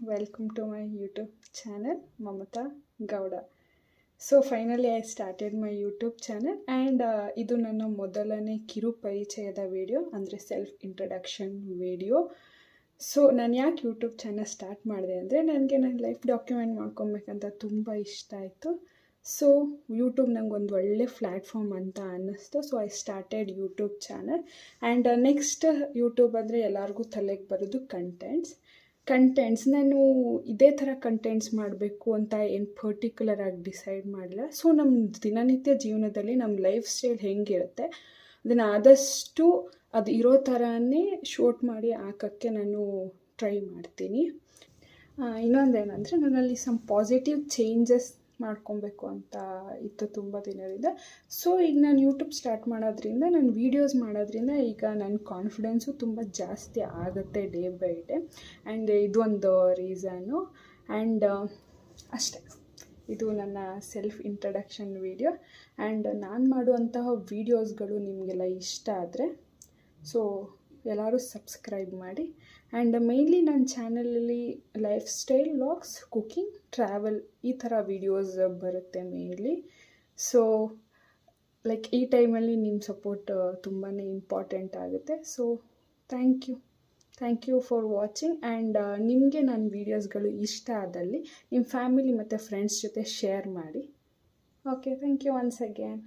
Welcome to my YouTube channel, Mamata Gowda. So finally I started my YouTube channel and ಇದು ನನ್ನ ಮೊದಲನೇ ಕಿರು ಪರಿಚಯದ ವಿಡಿಯೋ ಅಂದರೆ ಸೆಲ್ಫ್ ಇಂಟ್ರಡಕ್ಷನ್ ವಿಡಿಯೋ. ಸೊ ನಾನು ಯಾಕೆ ಯೂಟ್ಯೂಬ್ ಚಾನಲ್ ಸ್ಟಾರ್ಟ್ ಮಾಡಿದೆ ಅಂದರೆ ನನಗೆ ನನ್ನ ಲೈಫ್ ಡಾಕ್ಯುಮೆಂಟ್ ಮಾಡ್ಕೊಬೇಕಂತ ತುಂಬ ಇಷ್ಟ ಆಯಿತು. ಸೊ ಯೂಟ್ಯೂಬ್ ನಂಗೆ ಒಂದು ಒಳ್ಳೆ ಪ್ಲ್ಯಾಟ್ಫಾರ್ಮ್ ಅಂತ ಅನ್ನಿಸ್ತು. So I started YouTube channel and next YouTube ಅಂದರೆ ಎಲ್ಲರಿಗೂ ತಲೆಗೆ ಬರೋದು ಕಂಟೆಂಟ್ಸ್ ನಾನು ಇದೇ ಥರ ಕಂಟೆಂಟ್ಸ್ ಮಾಡಬೇಕು ಅಂತ ಏನು ಪರ್ಟಿಕ್ಯುಲರ್ ಆಗಿ ಡಿಸೈಡ್ ಮಾಡಿಲ್ಲ. ಸೊ ನಮ್ಮ ದಿನನಿತ್ಯ ಜೀವನದಲ್ಲಿ ನಮ್ಮ ಲೈಫ್ ಸ್ಟೈಲ್ ಹೆಂಗಿರುತ್ತೆ ಅದನ್ನು ಆದಷ್ಟು ಅದು ಇರೋ ಥರನೇ ಶೂಟ್ ಮಾಡಿ ಹಾಕೋಕ್ಕೆ ನಾನು ಟ್ರೈ ಮಾಡ್ತೀನಿ. ಇನ್ನೊಂದೇನೆಂದರೆ ನನ್ನಲ್ಲಿ ಸಮ್ ಪಾಸಿಟಿವ್ ಚೇಂಜಸ್ ಮಾಡ್ಕೊಬೇಕು ಅಂತ ಇತ್ತು ತುಂಬ ದಿನದಿಂದ. ಸೊ ಈಗ ನಾನು ಯೂಟ್ಯೂಬ್ ಸ್ಟಾರ್ಟ್ ಮಾಡೋದ್ರಿಂದ ನಾನು ವೀಡಿಯೋಸ್ ಮಾಡೋದ್ರಿಂದ ಈಗ ನನ್ನ ಕಾನ್ಫಿಡೆನ್ಸು ತುಂಬ ಜಾಸ್ತಿ ಆಗುತ್ತೆ ಡೇ ಬೈ ಡೇ. ಆ್ಯಂಡ್ ಇದೊಂದು ರೀಸನ್ನು. ಆ್ಯಂಡ್ ಅಷ್ಟೇ, ಇದು ನನ್ನ ಸೆಲ್ಫ್ ಇಂಟ್ರಡಕ್ಷನ್ ವೀಡಿಯೋ. ಆ್ಯಂಡ್ ನಾನು ಮಾಡುವಂತಹ ವೀಡಿಯೋಸ್ಗಳು ನಿಮಗೆಲ್ಲ ಇಷ್ಟ ಆದರೆ ಸೊ ಎಲ್ಲರೂ ಸಬ್ಸ್ಕ್ರೈಬ್ ಮಾಡಿ. ಆ್ಯಂಡ್ ಮೇಯ್ನ್ಲಿ ನನ್ನ ಚಾನಲಲ್ಲಿ life style vlogs, cooking, travel ಈ ಥರ ವೀಡಿಯೋಸ್ ಬರುತ್ತೆ ಮೇಯ್ನ್ಲಿ. ಸೊ ಲೈಕ್ ಈ ಟೈಮಲ್ಲಿ ನಿಮ್ಮ ಸಪೋರ್ಟ್ ತುಂಬಾ ಇಂಪಾರ್ಟೆಂಟ್ ಆಗುತ್ತೆ. So thank you for watching. And ನಿಮಗೆ ನನ್ನ ವೀಡಿಯೋಸ್ಗಳು ಇಷ್ಟ ಆದಲ್ಲಿ ನಿಮ್ಮ ಫ್ಯಾಮಿಲಿ ಮತ್ತು ಫ್ರೆಂಡ್ಸ್ ಜೊತೆ ಶೇರ್ ಮಾಡಿ. Okay, thank you once again.